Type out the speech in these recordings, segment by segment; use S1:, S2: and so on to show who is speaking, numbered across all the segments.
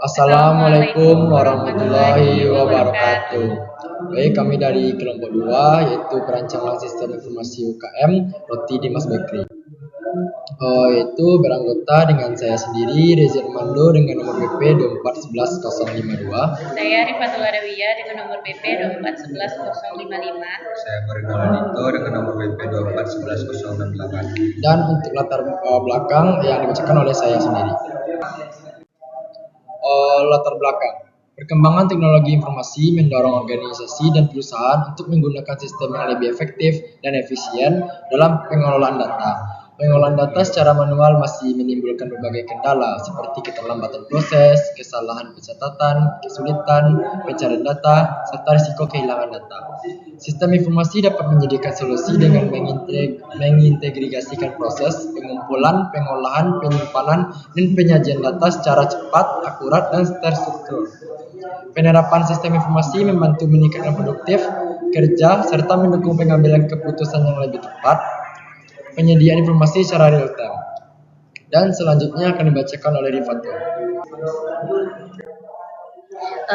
S1: Assalamualaikum warahmatullahi wabarakatuh. Baik, kami dari kelompok 2 yaitu perancangan sistem informasi UKM Roti Dimas Bakri. Yaitu beranggota dengan saya sendiri Reza Armando dengan nomor BP 2411052.
S2: Saya Rifatul Adawiyah dengan nomor BP 2411055.
S3: Saya Marinal Dito dengan nomor BP 2411068.
S1: Dan untuk latar belakang yang dibacakan oleh saya sendiri. Latar belakang. Perkembangan teknologi informasi mendorong organisasi dan perusahaan untuk menggunakan sistem yang lebih efektif dan efisien dalam pengelolaan data. Pengolahan data secara manual masih menimbulkan berbagai kendala seperti keterlambatan proses, kesalahan pencatatan, kesulitan pencarian data, serta risiko kehilangan data. Sistem informasi dapat menyediakan solusi dengan mengintegrasikan proses pengumpulan, pengolahan, penyimpanan, dan penyajian data secara cepat, akurat, dan terstruktur. Penerapan sistem informasi membantu meningkatkan produktif kerja serta mendukung pengambilan keputusan yang lebih tepat. Penyediaan informasi secara real time. Dan selanjutnya akan dibacakan oleh Rifatul.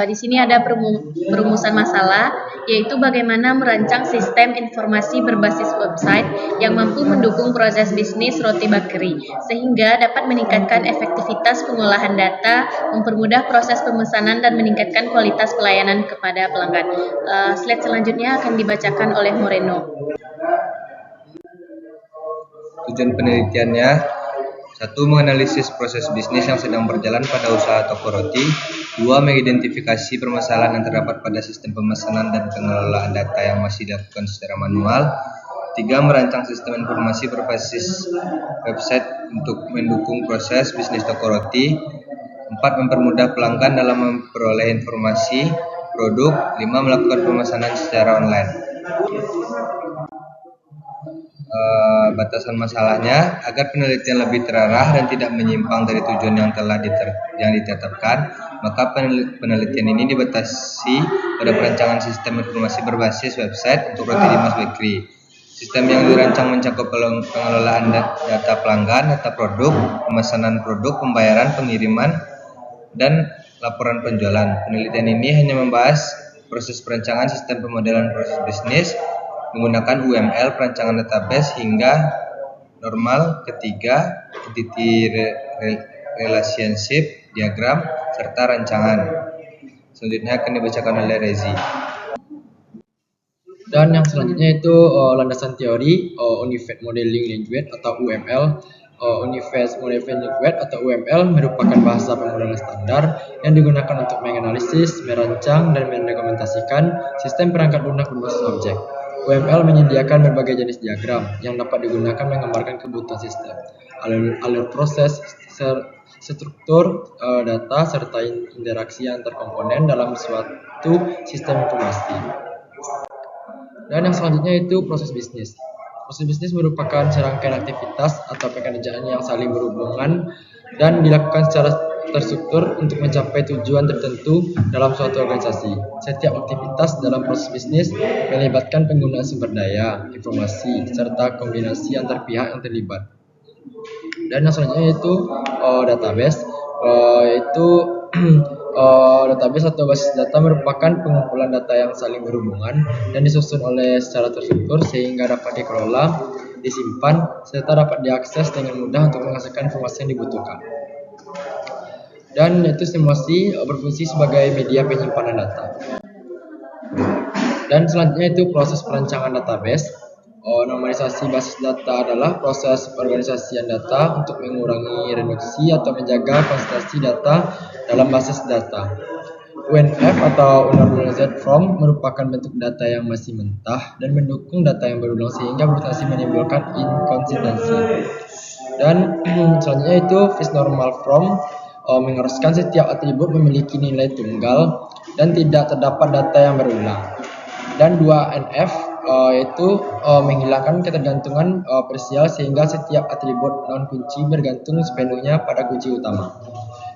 S2: Di sini ada perumusan masalah, yaitu bagaimana merancang sistem informasi berbasis website yang mampu mendukung proses bisnis Roti Bakri, sehingga dapat meningkatkan efektivitas pengolahan data, mempermudah proses pemesanan, dan meningkatkan kualitas pelayanan kepada pelanggan. Slide selanjutnya akan dibacakan oleh Moreno.
S3: Tujuan penelitiannya: 1. Menganalisis proses bisnis yang sedang berjalan pada usaha toko roti. 2. Mengidentifikasi permasalahan yang terdapat pada sistem pemesanan dan pengelolaan data yang masih dilakukan secara manual. 3. Merancang sistem informasi berbasis website untuk mendukung proses bisnis toko roti. 4. Mempermudah pelanggan dalam memperoleh informasi produk. 5. Melakukan pemesanan secara online. Batasan masalahnya: agar penelitian lebih terarah dan tidak menyimpang dari tujuan yang telah ditetapkan, maka penelitian ini dibatasi pada perancangan sistem informasi berbasis website untuk Roti Dimas Bakri. Sistem yang dirancang mencakup pengelolaan data pelanggan, data produk, pemesanan produk, pembayaran, pengiriman, dan laporan penjualan. Penelitian ini hanya membahas proses perancangan sistem pemodelan proses bisnis menggunakan UML, perancangan database, hingga normal ketiga, entity relationship diagram, serta rancangan. Selanjutnya akan dibacakan oleh Rezi.
S1: Dan yang selanjutnya itu landasan teori Unified Modeling Language atau UML. Unified Modeling Language atau UML merupakan bahasa pemrograman standar yang digunakan untuk menganalisis, merancang, dan mendokumentasikan sistem perangkat lunak berbasis objek. UML menyediakan berbagai jenis diagram yang dapat digunakan menggambarkan kebutuhan sistem, alur proses, struktur data, serta interaksi antar komponen dalam suatu sistem informasi. Dan yang selanjutnya itu proses bisnis. Proses bisnis merupakan serangkaian aktivitas atau pekerjaan yang saling berhubungan dan dilakukan secara terstruktur untuk mencapai tujuan tertentu dalam suatu organisasi. Setiap aktivitas dalam proses bisnis melibatkan penggunaan sumber daya, informasi, serta kombinasi antar pihak yang terlibat. Dan yang selanjutnya itu database, yaitu database atau basis data merupakan pengumpulan data yang saling berhubungan dan disusun oleh secara terstruktur sehingga dapat dikelola, disimpan, serta dapat diakses dengan mudah untuk menghasilkan informasi yang dibutuhkan. Dan itu simulasi berfungsi sebagai media penyimpanan data. Dan selanjutnya itu proses perancangan database. Normalisasi basis data adalah proses pengorganisasian data untuk mengurangi reduksi atau menjaga konsistensi data dalam basis data. UNF atau Unnormalized Form merupakan bentuk data yang masih mentah dan mendukung data yang berulang sehingga berpotensi menimbulkan inkonsistensi. Dan selanjutnya itu Fixed Normal Form mengharuskan setiap atribut memiliki nilai tunggal dan tidak terdapat data yang berulang. Dan 2NF yaitu menghilangkan ketergantungan parsial sehingga setiap atribut non kunci bergantung sepenuhnya pada kunci utama.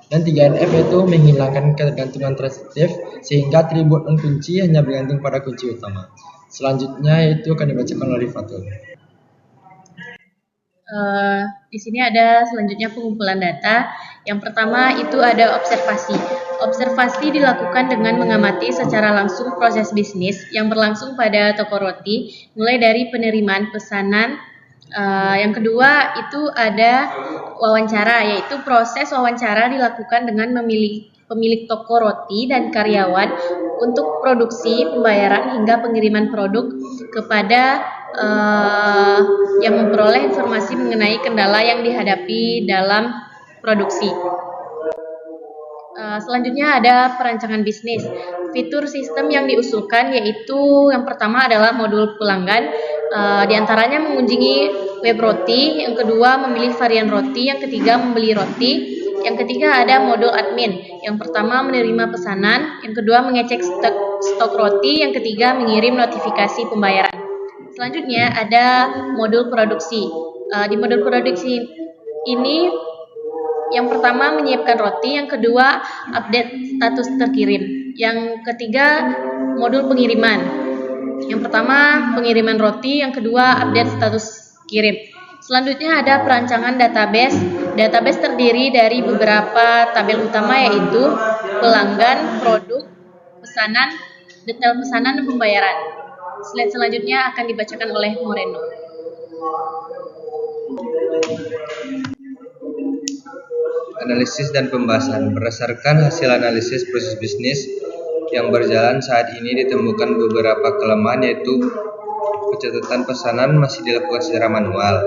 S1: Dan 3NF yaitu menghilangkan ketergantungan transitif sehingga atribut non kunci hanya bergantung pada kunci utama. Selanjutnya itu akan dibacakan oleh Fatul.
S2: Di sini ada selanjutnya pengumpulan data. Yang pertama itu ada observasi. Observasi dilakukan dengan mengamati secara langsung proses bisnis yang berlangsung pada toko roti, mulai dari penerimaan pesanan. Yang kedua itu ada wawancara, yaitu proses wawancara dilakukan dengan pemilik toko roti dan karyawan untuk produksi, pembayaran hingga pengiriman produk kepada yang memperoleh informasi mengenai kendala yang dihadapi dalam produksi. Selanjutnya ada perancangan bisnis. Fitur sistem yang diusulkan yaitu yang pertama adalah modul pelanggan. Di antaranya mengunjungi web roti, yang kedua memilih varian roti, yang ketiga membeli roti, yang ketiga ada modul admin. Yang pertama menerima pesanan, yang kedua mengecek stok roti, yang ketiga mengirim notifikasi pembayaran. Selanjutnya ada modul produksi. Di modul produksi ini yang pertama menyiapkan roti, yang kedua update status terkirim, yang ketiga modul pengiriman. Yang pertama pengiriman roti, yang kedua update status kirim. Selanjutnya ada perancangan database. Database terdiri dari beberapa tabel utama yaitu pelanggan, produk, pesanan, detail pesanan, dan pembayaran. Slide selanjutnya akan dibacakan oleh Moreno.
S3: Analisis dan pembahasan. Berdasarkan hasil analisis proses bisnis yang berjalan saat ini ditemukan beberapa kelemahan, yaitu pencatatan pesanan masih dilakukan secara manual.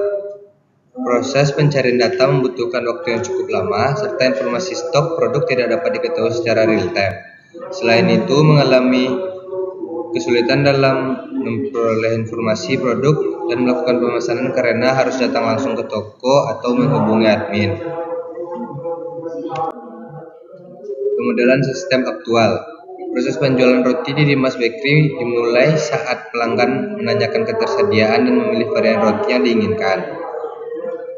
S3: Proses pencarian data membutuhkan waktu yang cukup lama, serta informasi stok produk tidak dapat diketahui secara real time. Selain itu, mengalami kesulitan dalam memperoleh informasi produk dan melakukan pemesanan karena harus datang langsung ke toko atau menghubungi admin. Pemodelan sistem aktual. Proses penjualan roti di Dimas Bakery dimulai saat pelanggan menanyakan ketersediaan dan memilih varian roti yang diinginkan.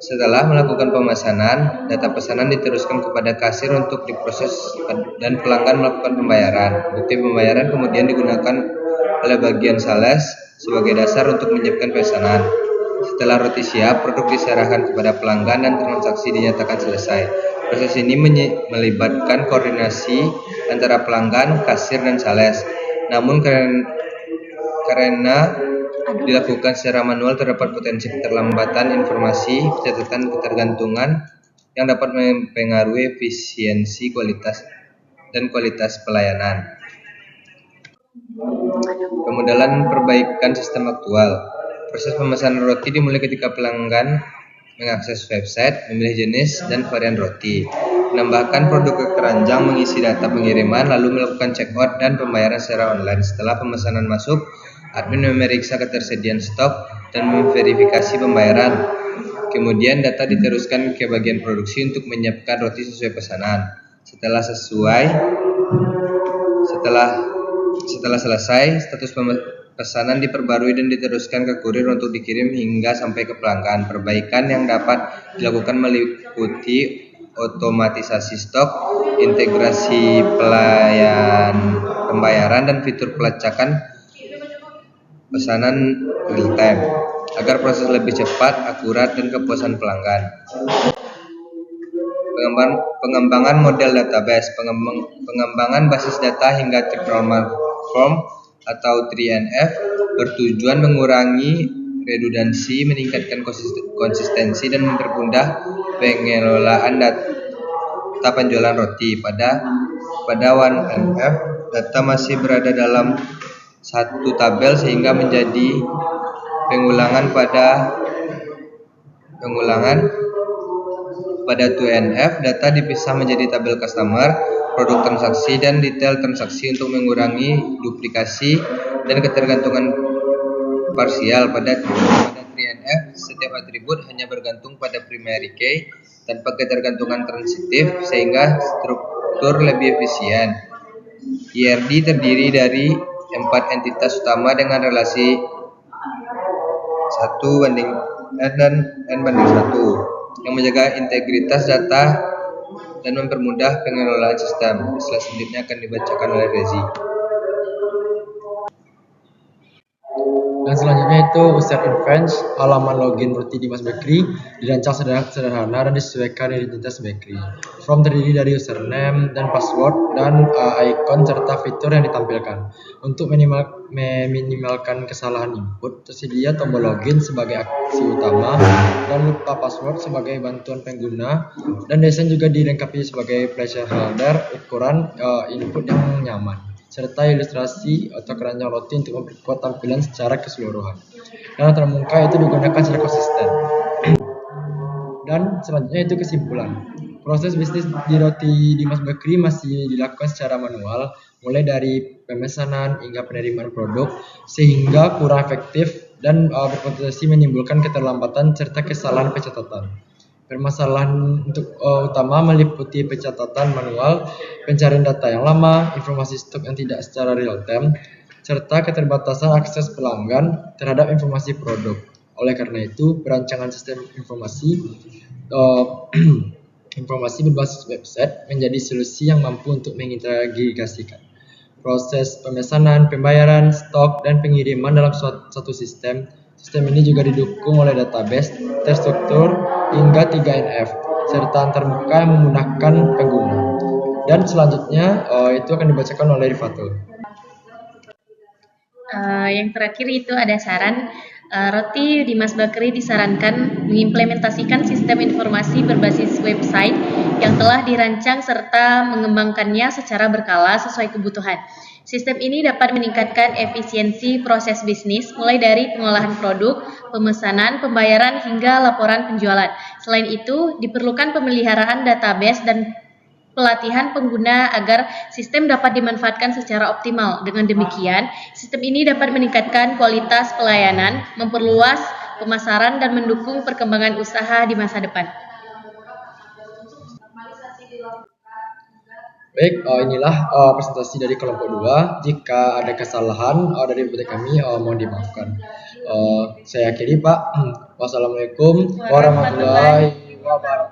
S3: Setelah melakukan pemesanan, data pesanan diteruskan kepada kasir untuk diproses dan pelanggan melakukan pembayaran. Bukti pembayaran kemudian digunakan oleh bagian sales sebagai dasar untuk menyiapkan pesanan. Setelah roti siap, produk diserahkan kepada pelanggan dan transaksi dinyatakan selesai. Proses ini melibatkan koordinasi antara pelanggan, kasir, dan sales. Namun karena dilakukan secara manual, terdapat potensi keterlambatan informasi, catatan ketergantungan yang dapat mempengaruhi efisiensi dan kualitas pelayanan. Pemodelan perbaikan sistem aktual. Proses pemesanan roti dimulai ketika pelanggan mengakses website, memilih jenis dan varian roti, menambahkan produk ke keranjang, mengisi data pengiriman, lalu melakukan checkout dan pembayaran secara online. Setelah pemesanan masuk, admin memeriksa ketersediaan stok dan memverifikasi pembayaran. Kemudian data diteruskan ke bagian produksi untuk menyiapkan roti sesuai pesanan. Setelah selesai, status pesanan diperbarui dan diteruskan ke kurir untuk dikirim hingga sampai ke pelanggan. Perbaikan yang dapat dilakukan meliputi otomatisasi stok, integrasi pembayaran, dan fitur pelacakan pesanan real time agar proses lebih cepat, akurat, dan kepuasan pelanggan. Pengembangan model database. Pengembangan basis data hingga Triple Form atau 3NF bertujuan mengurangi redundansi, meningkatkan konsistensi, dan mempermudah pengelolaan data penjualan roti. Pada 1NF, data masih berada dalam satu tabel sehingga menjadi pengulangan pada 2NF, data dipisah menjadi tabel customer, produk transaksi, dan detail transaksi untuk mengurangi duplikasi dan ketergantungan parsial. Pada 3NF, setiap atribut hanya bergantung pada primary key tanpa ketergantungan transitif sehingga struktur lebih efisien. IRD terdiri dari 4 entitas utama dengan relasi 1:n/1 yang menjaga integritas data dan mempermudah pengelolaan sistem. Slide selanjutnya akan dibacakan oleh Rezi.
S1: Dan selanjutnya Selanjutnya itu user interface, halaman login roti Dimas Bakery dirancang sederhana dan disesuaikan identitas bakery. Form terdiri dari username dan password dan icon serta fitur yang ditampilkan. Untuk meminimalkan kesalahan input, tersedia tombol login sebagai aksi utama dan lupa password sebagai bantuan pengguna, dan desain juga dilengkapi sebagai placeholder ukuran input yang nyaman, serta ilustrasi atau keranjang roti untuk memperkuat tampilan secara keseluruhan. Dan termuka itu digunakan secara konsisten. Dan selanjutnya itu kesimpulan. Proses bisnis di roti Dimas Bakery masih dilakukan secara manual, mulai dari pemesanan hingga penerimaan produk, sehingga kurang efektif dan berpotensi menimbulkan keterlambatan serta kesalahan pencatatan. Permasalahan utama meliputi pencatatan manual, pencarian data yang lama, informasi stok yang tidak secara real time, serta keterbatasan akses pelanggan terhadap informasi produk. Oleh karena itu, perancangan sistem informasi berbasis website menjadi solusi yang mampu untuk mengintegrasikan proses pemesanan, pembayaran, stok, dan pengiriman dalam satu sistem. Sistem ini juga didukung oleh database terstruktur hingga 3NF serta antarmuka yang memudahkan pengguna. Dan selanjutnya itu akan dibacakan oleh Rifatul.
S2: Yang terakhir itu ada saran. Roti Dimas Bakery disarankan mengimplementasikan sistem informasi berbasis website yang telah dirancang serta mengembangkannya secara berkala sesuai kebutuhan. Sistem ini dapat meningkatkan efisiensi proses bisnis mulai dari pengolahan produk, pemesanan, pembayaran, hingga laporan penjualan. Selain itu, diperlukan pemeliharaan database dan pelatihan pengguna agar sistem dapat dimanfaatkan secara optimal. Dengan demikian, sistem ini dapat meningkatkan kualitas pelayanan, memperluas pemasaran, dan mendukung perkembangan usaha di masa depan.
S1: Baik, inilah presentasi dari kelompok 2. Jika ada kesalahan dari kami, mohon dimaafkan. Saya akhiri, Pak. Wassalamualaikum warahmatullahi wabarakatuh.